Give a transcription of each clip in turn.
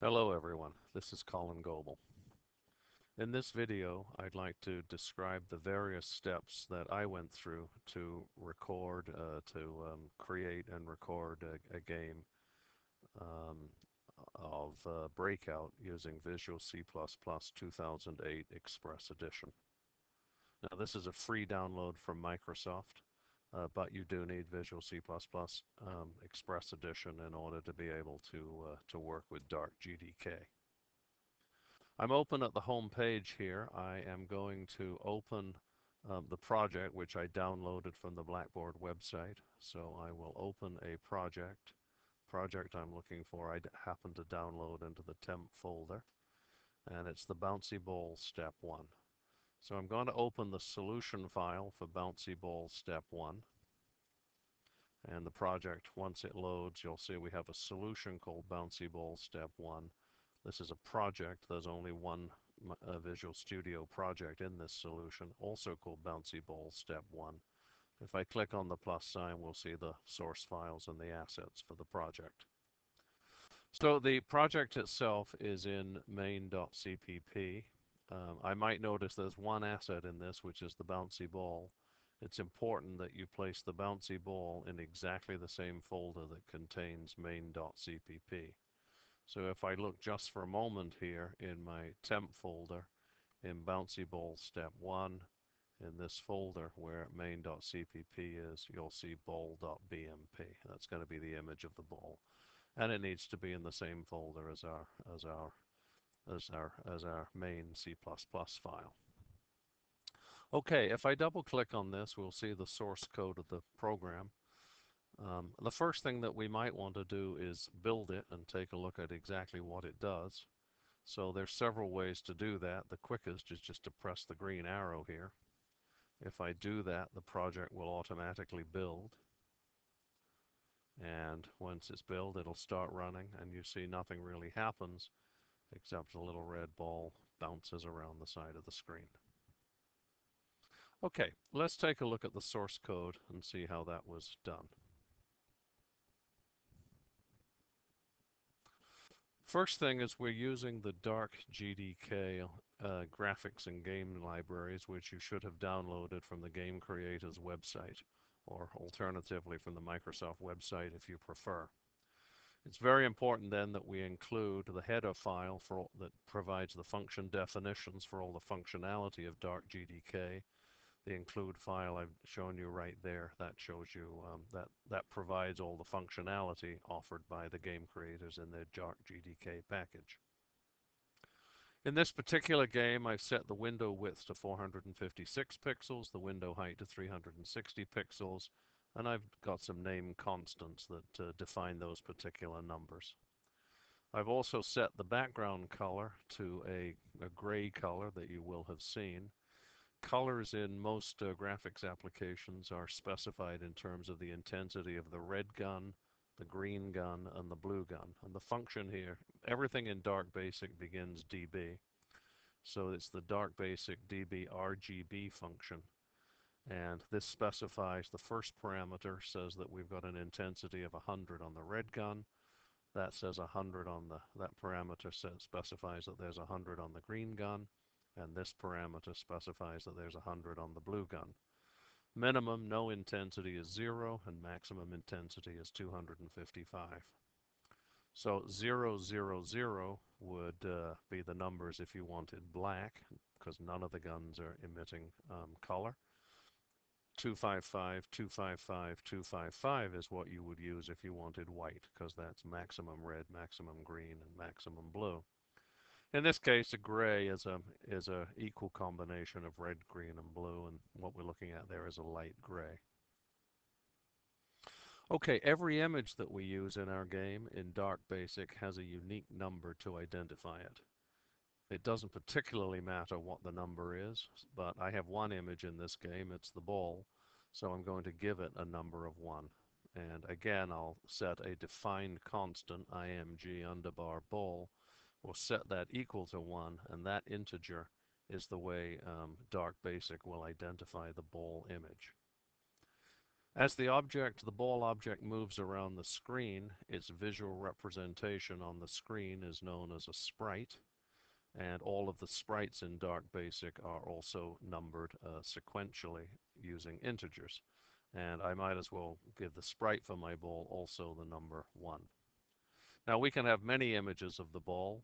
Hello everyone, this is Colin Goebel. In this video, I'd like to describe the various steps that I went through to create and record a game um, of Breakout using Visual C++ 2008 Express Edition. Now this is a free download from Microsoft, but you do need Visual C++ Express Edition in order to be able to work with Dark GDK. I'm open at the home page here. I am going to open the project which I downloaded from the Blackboard website. So I will open a project I'm looking for. I happen to download into the temp folder, and it's the Bouncy Ball Step 1. So I'm going to open the solution file for Bouncy Ball Step 1. And the project, once it loads, you'll see we have a solution called Bouncy Ball Step 1. This is a project. There's only one Visual Studio project in this solution, also called Bouncy Ball Step 1. If I click on the plus sign, we'll see the source files and the assets for the project. So the project itself is in main.cpp. I might notice there's one asset in this, which is the bouncy ball. It's important that you place the bouncy ball in exactly the same folder that contains main.cpp. So if I look just for a moment here in my temp folder, in Bouncy Ball Step 1, in this folder where main.cpp is, you'll see ball.bmp. That's going to be the image of the ball. And it needs to be in the same folder as our main C++ file. Okay, if I double click on this, we'll see the source code of the program. The first thing that we might want to do is build it and take a look at exactly what it does. So there's several ways to do that. The quickest is just to press the green arrow here. If I do that, the project will automatically build. And once it's built, it'll start running, and you see nothing really happens except a little red ball bounces around the side of the screen. Okay, let's take a look at the source code and see how that was done. First thing is we're using the Dark GDK graphics and game libraries, which you should have downloaded from the game creator's website, or alternatively from the Microsoft website if you prefer. It's very important then that we include the header file that provides the function definitions for all the functionality of Dark GDK. The include file I've shown you right there, that shows you that provides all the functionality offered by the game creators in their Dark GDK package. In this particular game, I've set the window width to 456 pixels, the window height to 360 pixels, and I've got some name constants that define those particular numbers. I've also set the background color to a gray color that you will have seen. Colors in most graphics applications are specified in terms of the intensity of the red gun, the green gun, and the blue gun. And the function here, everything in Dark Basic begins dB. So it's the Dark Basic dB RGB function. And this specifies the first parameter says that we've got an intensity of 100 on the red gun. That says 100 on that parameter specifies that there's 100 on the green gun. And this parameter specifies that there's 100 on the blue gun. Minimum no intensity is 0, and maximum intensity is 255. So 0, 0, 0 would be the numbers if you wanted black, because none of the guns are emitting color. 255, 255, 255 is what you would use if you wanted white, because that's maximum red, maximum green, and maximum blue. In this case, a gray is a equal combination of red, green, and blue, and what we're looking at there is a light gray. Okay, every image that we use in our game in Dark Basic has a unique number to identify it. It doesn't particularly matter what the number is, but I have one image in this game, it's the ball, so I'm going to give it a number of 1. And again, I'll set a defined constant, img underbar ball. We'll set that equal to 1, and that integer is the way Dark Basic will identify the ball image. As the ball object moves around the screen, its visual representation on the screen is known as a sprite, and all of the sprites in Dark Basic are also numbered sequentially using integers. And I might as well give the sprite for my ball also the number 1. Now we can have many images of the ball,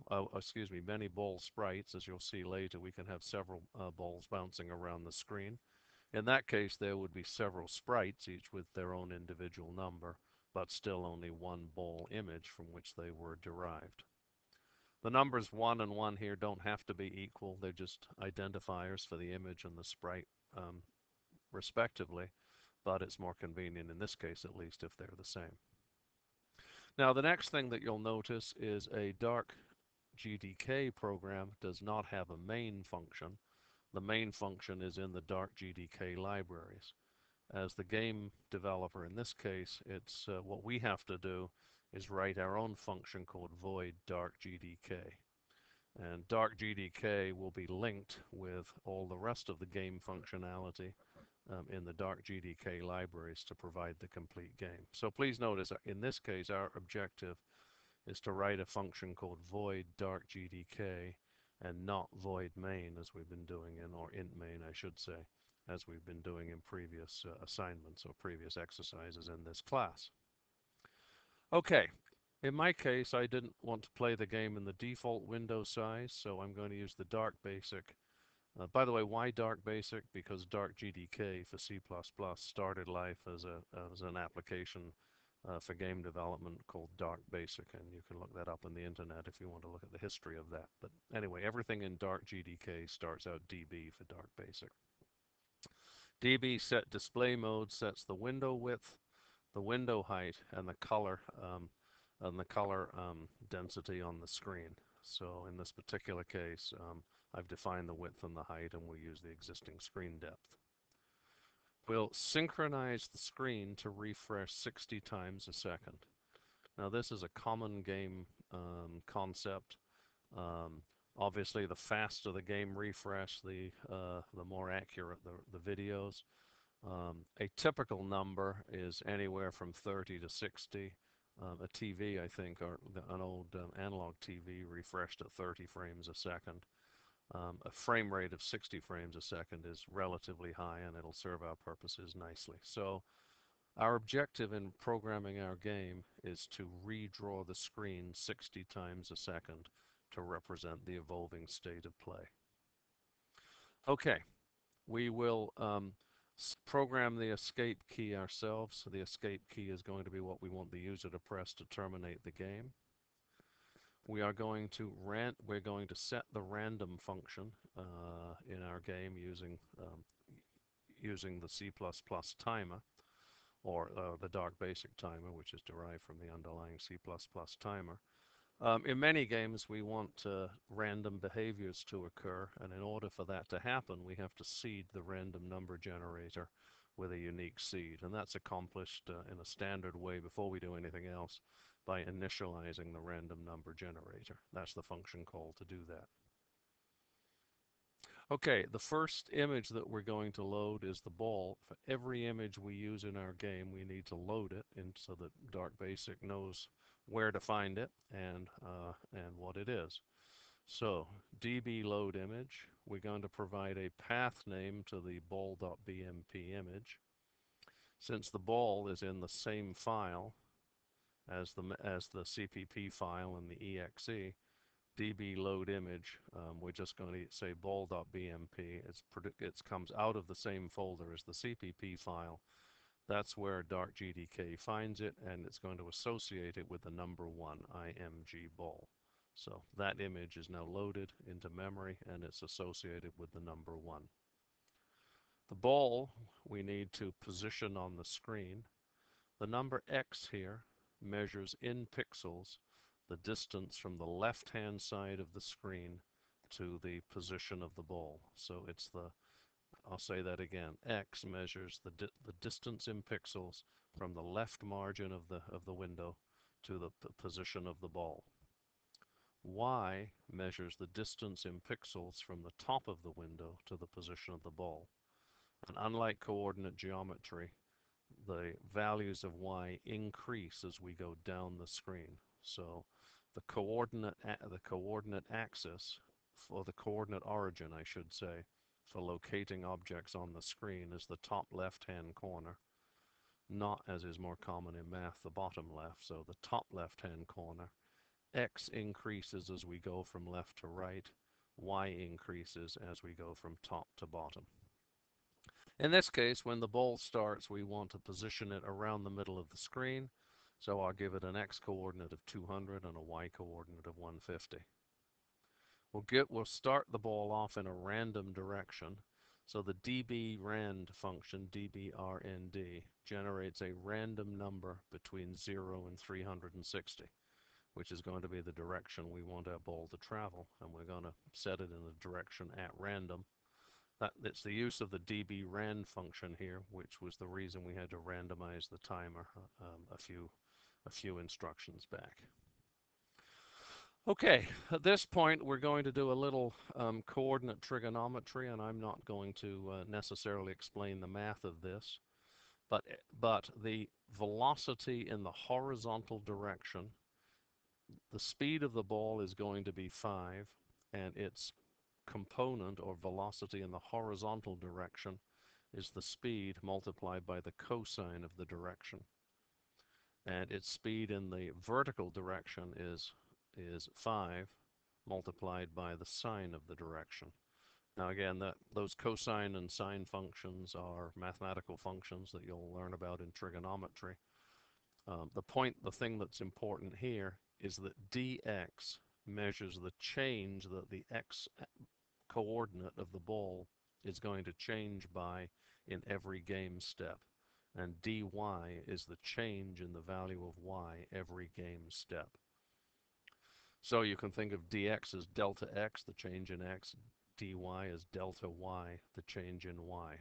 many ball sprites. As you'll see later, we can have several balls bouncing around the screen. In that case, there would be several sprites, each with their own individual number, but still only one ball image from which they were derived. The numbers 1 and 1 here don't have to be equal. They're just identifiers for the image and the sprite, respectively, but it's more convenient in this case, at least, if they're the same. Now, the next thing that you'll notice is a dark GDK program does not have a main function. The main function is in the dark GDK libraries. As the game developer in this case, it's what we have to do is write our own function called void dark GDK. And dark GDK will be linked with all the rest of the game functionality in the dark GDK libraries to provide the complete game. So please notice, in this case, our objective is to write a function called void dark GDK and not void main as we've been doing in, or int main I should say, as we've been doing in previous assignments or previous exercises in this class. Okay, in my case I didn't want to play the game in the default window size, so I'm going to use the dark basic. By the way, why dark basic? Because dark GDK for C++ started life as an application for game development called Dark Basic, and you can look that up on the internet if you want to look at the history of that. But anyway, everything in Dark GDK starts out DB for Dark Basic. DB set display mode sets the window width, the window height, and the color density on the screen. So in this particular case, I've defined the width and the height, and we'll use the existing screen depth. We'll synchronize the screen to refresh 60 times a second. Now this is a common game concept. Obviously, the faster the game refresh, the more accurate the videos. A typical number is anywhere from 30 to 60. A TV, I think, or an old analog TV refreshed at 30 frames a second. A frame rate of 60 frames a second is relatively high, and it'll serve our purposes nicely. So our objective in programming our game is to redraw the screen 60 times a second to represent the evolving state of play. Okay, we will program the escape key ourselves. So the escape key is going to be what we want the user to press to terminate the game. We're going to set the random function in our game using the C++ timer, or the dark basic timer, which is derived from the underlying C++ timer. In many games, we want random behaviors to occur, and in order for that to happen, we have to seed the random number generator with a unique seed, and that's accomplished in a standard way before we do anything else by initializing the random number generator. That's the function call to do that. Okay, the first image that we're going to load is the ball. For every image we use in our game, we need to load it so that Dark Basic knows where to find it and what it is. So db load image, we're going to provide a path name to the ball.bmp image. Since the ball is in the same file as the CPP file and the exe, db load image, we're just going to say ball.bmp. It comes out of the same folder as the CPP file. That's where Dark GDK finds it, and it's going to associate it with the number 1, img ball. So that image is now loaded into memory, and it's associated with the number 1. The ball we need to position on the screen. The number x here measures in pixels the distance from the left-hand side of the screen to the position of the ball. So it's I'll say that again, x measures the distance in pixels from the left margin of the window to the position of the ball. Y measures the distance in pixels from the top of the window to the position of the ball. And unlike coordinate geometry, the values of y increase as we go down the screen. So the coordinate axis, or the coordinate origin, I should say, for locating objects on the screen is the top left-hand corner, not, as is more common in math, the bottom left. So the top left-hand corner. X increases as we go from left to right. Y increases as we go from top to bottom. In this case, when the ball starts, we want to position it around the middle of the screen. So I'll give it an X coordinate of 200 and a Y coordinate of 150. We'll start the ball off in a random direction. So the dbrand function, dbrnd, generates a random number between 0 and 360, which is going to be the direction we want our ball to travel. And we're going to set it in a direction at random. It's the use of the dbrand function here, which was the reason we had to randomize the timer a few instructions back. Okay, at this point we're going to do a little coordinate trigonometry, and I'm not going to necessarily explain the math of this, but the velocity in the horizontal direction, the speed of the ball is going to be 5, and its component, or velocity, in the horizontal direction is the speed multiplied by the cosine of the direction. And its speed in the vertical direction is 5 multiplied by the sine of the direction. Now again, those cosine and sine functions are mathematical functions that you'll learn about in trigonometry. The thing that's important here is that dx measures the change that the x coordinate of the ball is going to change by in every game step. And dy is the change in the value of y every game step. So you can think of dx as delta x, the change in x, dy as delta y, the change in y.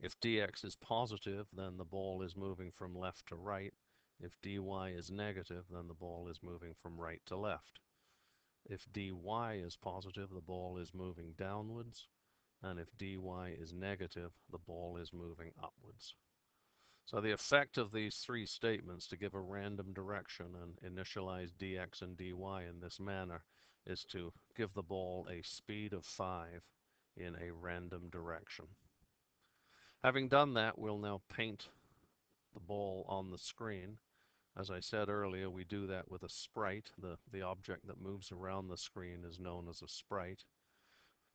If dx is positive, then the ball is moving from left to right. If dy is negative, then the ball is moving from right to left. If dy is positive, the ball is moving downwards. And if dy is negative, the ball is moving upwards. So the effect of these three statements to give a random direction and initialize dx and dy in this manner is to give the ball a speed of 5 in a random direction. Having done that, we'll now paint the ball on the screen. As I said earlier, we do that with a sprite. The object that moves around the screen is known as a sprite.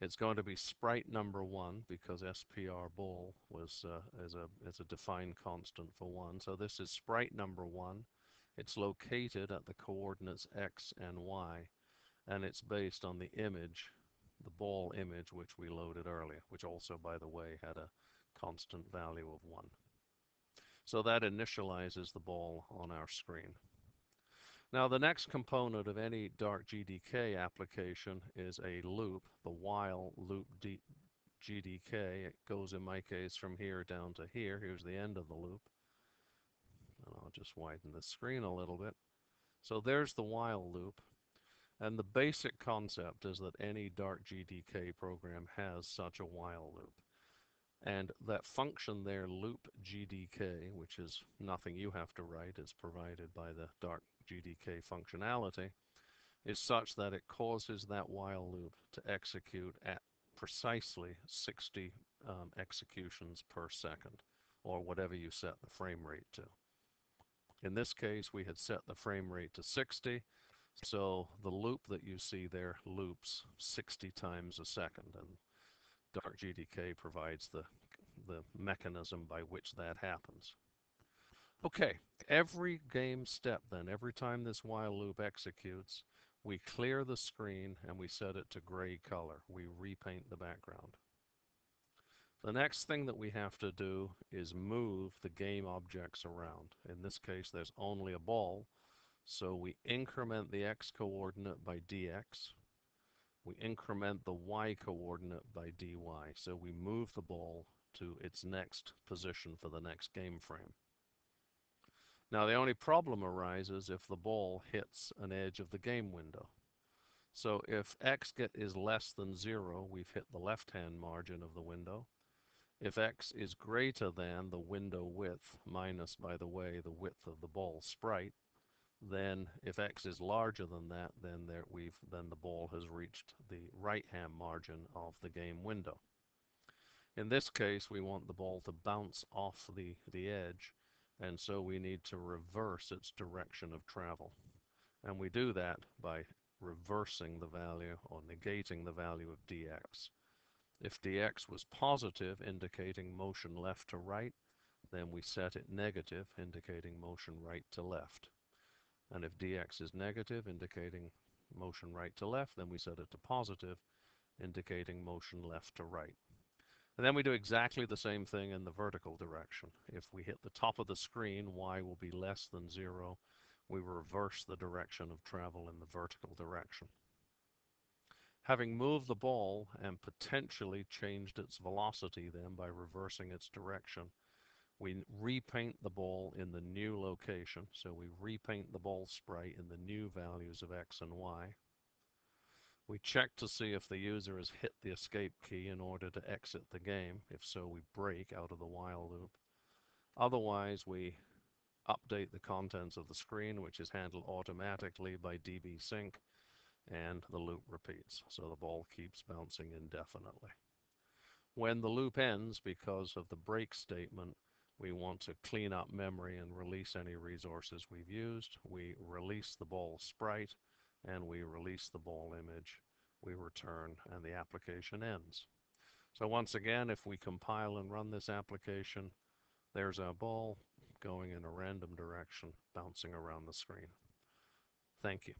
It's going to be sprite number 1 because SPR ball is a defined constant for 1. So this is sprite number 1. It's located at the coordinates x and y, and it's based on the image, the ball image, which we loaded earlier, which also, by the way, had a constant value of 1. So that initializes the ball on our screen. Now the next component of any Dart GDK application is a loop, the while loop GDK. It goes, in my case, from here down to here. Here's the end of the loop. And I'll just widen the screen a little bit. So there's the while loop. And the basic concept is that any Dart GDK program has such a while loop. And that function there, loop GDK, which is nothing you have to write, it's provided by the Dart GDK functionality, is such that it causes that while loop to execute at precisely 60 executions per second, or whatever you set the frame rate to. In this case, we had set the frame rate to 60, so the loop that you see there loops 60 times a second, and Dart GDK provides the mechanism by which that happens. Okay, every game step then, every time this while loop executes, we clear the screen and we set it to gray color. We repaint the background. The next thing that we have to do is move the game objects around. In this case, there's only a ball, so we increment the x coordinate by dx. We increment the y coordinate by dy, so we move the ball to its next position for the next game frame. Now the only problem arises if the ball hits an edge of the game window. So if x is less than 0, we've hit the left-hand margin of the window. If x is greater than the window width minus, by the way, the width of the ball sprite, then if x is larger than that, then the ball has reached the right-hand margin of the game window. In this case, we want the ball to bounce off the edge, and so we need to reverse its direction of travel. And we do that by reversing the value or negating the value of dx. If dx was positive, indicating motion left to right, then we set it negative, indicating motion right to left. And if dx is negative, indicating motion right to left, then we set it to positive, indicating motion left to right. And then we do exactly the same thing in the vertical direction. If we hit the top of the screen, y will be less than 0. We reverse the direction of travel in the vertical direction. Having moved the ball and potentially changed its velocity then by reversing its direction, we repaint the ball in the new location. So we repaint the ball sprite in the new values of x and y. We check to see if the user has hit the escape key in order to exit the game. If so, we break out of the while loop. Otherwise, we update the contents of the screen, which is handled automatically by dbSync, and the loop repeats. So the ball keeps bouncing indefinitely. When the loop ends, because of the break statement, we want to clean up memory and release any resources we've used. We release the ball sprite, and we release the ball image. We return, and the application ends. So once again, if we compile and run this application, there's our ball going in a random direction, bouncing around the screen. Thank you.